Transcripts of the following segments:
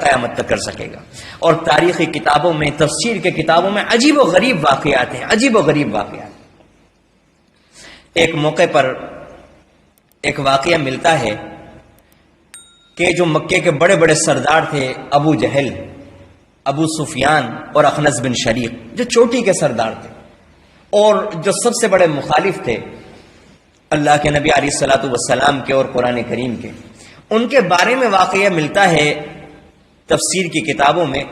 قیامت تک کر سکے گا. اور تاریخی کتابوں میں، تفسیر کے کتابوں میں عجیب و غریب واقعات ہیں، عجیب و غریب واقعات. ایک موقع پر ایک واقعہ ملتا ہے کہ جو مکے کے بڑے بڑے سردار تھے، ابو جہل، ابو سفیان اور اخنس بن شریق، جو چوٹی کے سردار تھے اور جو سب سے بڑے مخالف تھے اللہ کے نبی علیہ الصلوۃ والسلام کے اور قرآن کریم کے، ان کے بارے میں واقعہ ملتا ہے تفسیر کی کتابوں میں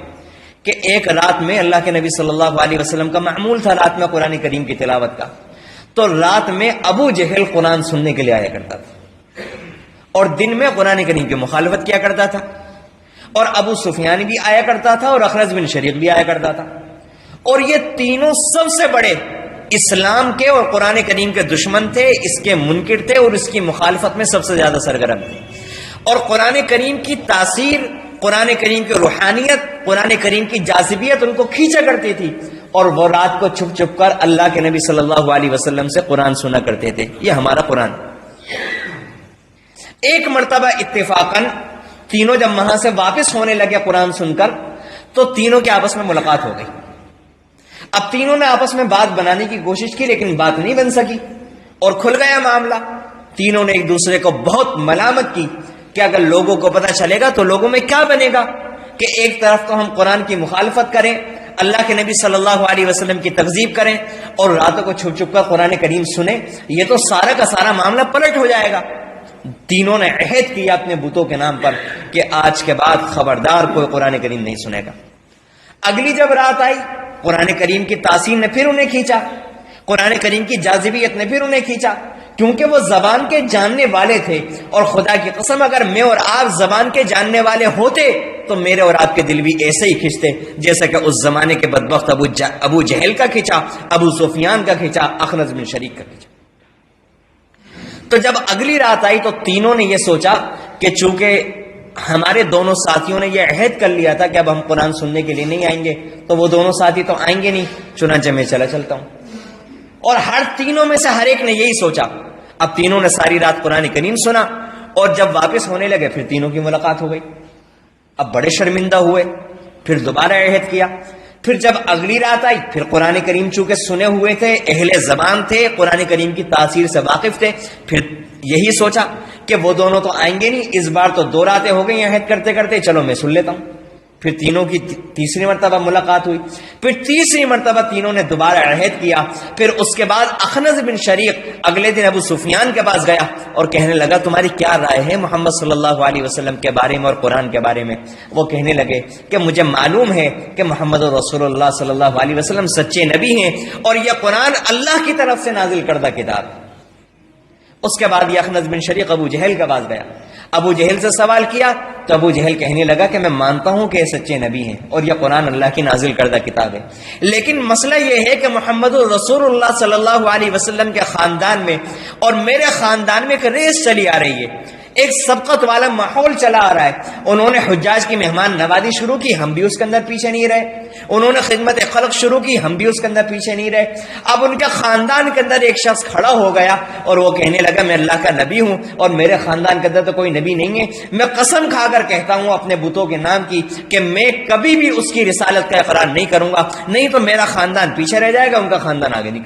کہ ایک رات میں اللہ کے نبی صلی اللہ علیہ وسلم کا معمول تھا رات میں قرآن کریم کی تلاوت کا، تو رات میں ابو جہل قرآن سننے کے لیے آیا کرتا تھا اور دن میں قرآن کریم کی مخالفت کیا کرتا تھا، اور ابو سفیان بھی آیا کرتا تھا اور اخنس بن شریق بھی آیا کرتا تھا. اور یہ تینوں سب سے بڑے اسلام کے اور قرآن کریم کے دشمن تھے، اس کے منکر تھے اور اس کی مخالفت میں سب سے زیادہ سرگرم تھے. اور قرآن کریم کی تاثیر، قرآن کریم کی روحانیت، قرآن کریم کی جاذبیت ان کو کھینچا کرتی تھی، اور وہ رات کو چھپ چھپ کر اللہ کے نبی صلی اللہ علیہ وسلم سے قرآن سنا کرتے تھے. یہ ہمارا قرآن. ایک مرتبہ اتفاقاً تینوں جب وہاں سے واپس ہونے لگے قرآن سن کر، تو تینوں کے آپس میں ملاقات ہو گئی. اب تینوں نے آپس میں بات بنانے کی کوشش کی لیکن بات نہیں بن سکی اور کھل گیا معاملہ. تینوں نے ایک دوسرے کو بہت ملامت کی کہ اگر لوگوں کو پتہ چلے گا تو لوگوں میں کیا بنے گا کہ ایک طرف تو ہم قرآن کی مخالفت کریں، اللہ کے نبی صلی اللہ علیہ وسلم کی تکذیب کریں، اور راتوں کو چھپ چھپ کر قرآن کریم سنیں، یہ تو سارا کا سارا معاملہ پلٹ ہو جائے گا. تینوں نے عہد کیا اپنے بتوں کے نام پر کہ آج کے بعد خبردار کوئی قرآن کریم نہیں سنے گا. اگلی جب رات آئی، قرآن کریم کی تاثیر نے پھر انہیں کھینچا، قرآن کریم کی جاذبیت نے پھر انہیں کھینچا، کیونکہ وہ زبان کے جاننے والے تھے. اور خدا کی قسم اگر میں اور آپ زبان کے جاننے والے ہوتے تو میرے اور آپ کے دل بھی ایسے ہی کھینچتے جیسا کہ اس زمانے کے بدبخت ابو جہل کا کھینچا، ابو سفیان کا کھینچا، اخنس بن شریق کا کھینچا. تو جب اگلی رات آئی تو تینوں نے یہ سوچا کہ چونکہ ہمارے دونوں ساتھیوں نے یہ عہد کر لیا تھا کہ اب ہم قرآن سننے کے لیے نہیں آئیں گے، تو وہ دونوں ساتھی تو آئیں گے نہیں، چنانچہ میں چلتا ہوں. اور ہر تینوں میں سے ہر ایک نے یہی سوچا. اب تینوں نے ساری رات قرآن کریم سنا اور جب واپس ہونے لگے پھر تینوں کی ملاقات ہو گئی. اب بڑے شرمندہ ہوئے، پھر دوبارہ عہد کیا. پھر جب اگلی رات آئی پھر قرآن کریم چونکہ سنے ہوئے تھے، اہل زبان تھے، قرآن کریم کی تاثیر سے واقف تھے، پھر یہی سوچا کہ وہ دونوں تو آئیں گے نہیں، اس بار تو دو راتیں ہو گئی عہد کرتے کرتے، چلو میں سن لیتا ہوں. پھر تینوں کی تیسری مرتبہ ملاقات ہوئی، پھر تیسری مرتبہ تینوں نے دوبارہ عہد کیا. پھر اس کے بعد اخنس بن شریق اگلے دن ابو سفیان کے پاس گیا اور کہنے لگا تمہاری کیا رائے ہے محمد صلی اللہ علیہ وسلم کے بارے میں اور قرآن کے بارے میں. وہ کہنے لگے کہ مجھے معلوم ہے کہ محمد رسول اللہ صلی اللہ علیہ وسلم سچے نبی ہیں اور یہ قرآن اللہ کی طرف سے نازل کردہ کتاب ہے. اس کے بعد یہ اخنس بن شریق ابو جہل کے پاس گیا، ابو جہل سے سوال کیا تو ابو جہل کہنے لگا کہ میں مانتا ہوں کہ یہ سچے نبی ہیں اور یہ قرآن اللہ کی نازل کردہ کتاب ہے، لیکن مسئلہ یہ ہے کہ محمد رسول اللہ صلی اللہ علیہ وسلم کے خاندان میں اور میرے خاندان میں ایک ریس چلی آ رہی ہے، ایک سبقت والا ماحول چلا آ رہا ہے. انہوں نے حجاج کی مہمان نوازی شروع کی، ہم بھی اس کے اندر پیچھے نہیں رہے. انہوں نے خدمت خلق شروع کی، ہم بھی اس کے اندر پیچھے نہیں رہے. اب ان کے خاندان کے اندر ایک شخص کھڑا ہو گیا اور وہ کہنے لگا میں اللہ کا نبی ہوں اور میرے خاندان کے اندر تو کوئی نبی نہیں ہے. میں قسم کھا کر کہتا ہوں اپنے بتوں کے نام کی کہ میں کبھی بھی اس کی رسالت کا اقرار نہیں کروں گا، نہیں تو میرا خاندان پیچھے رہ جائے گا، ان کا خاندان آگے نکل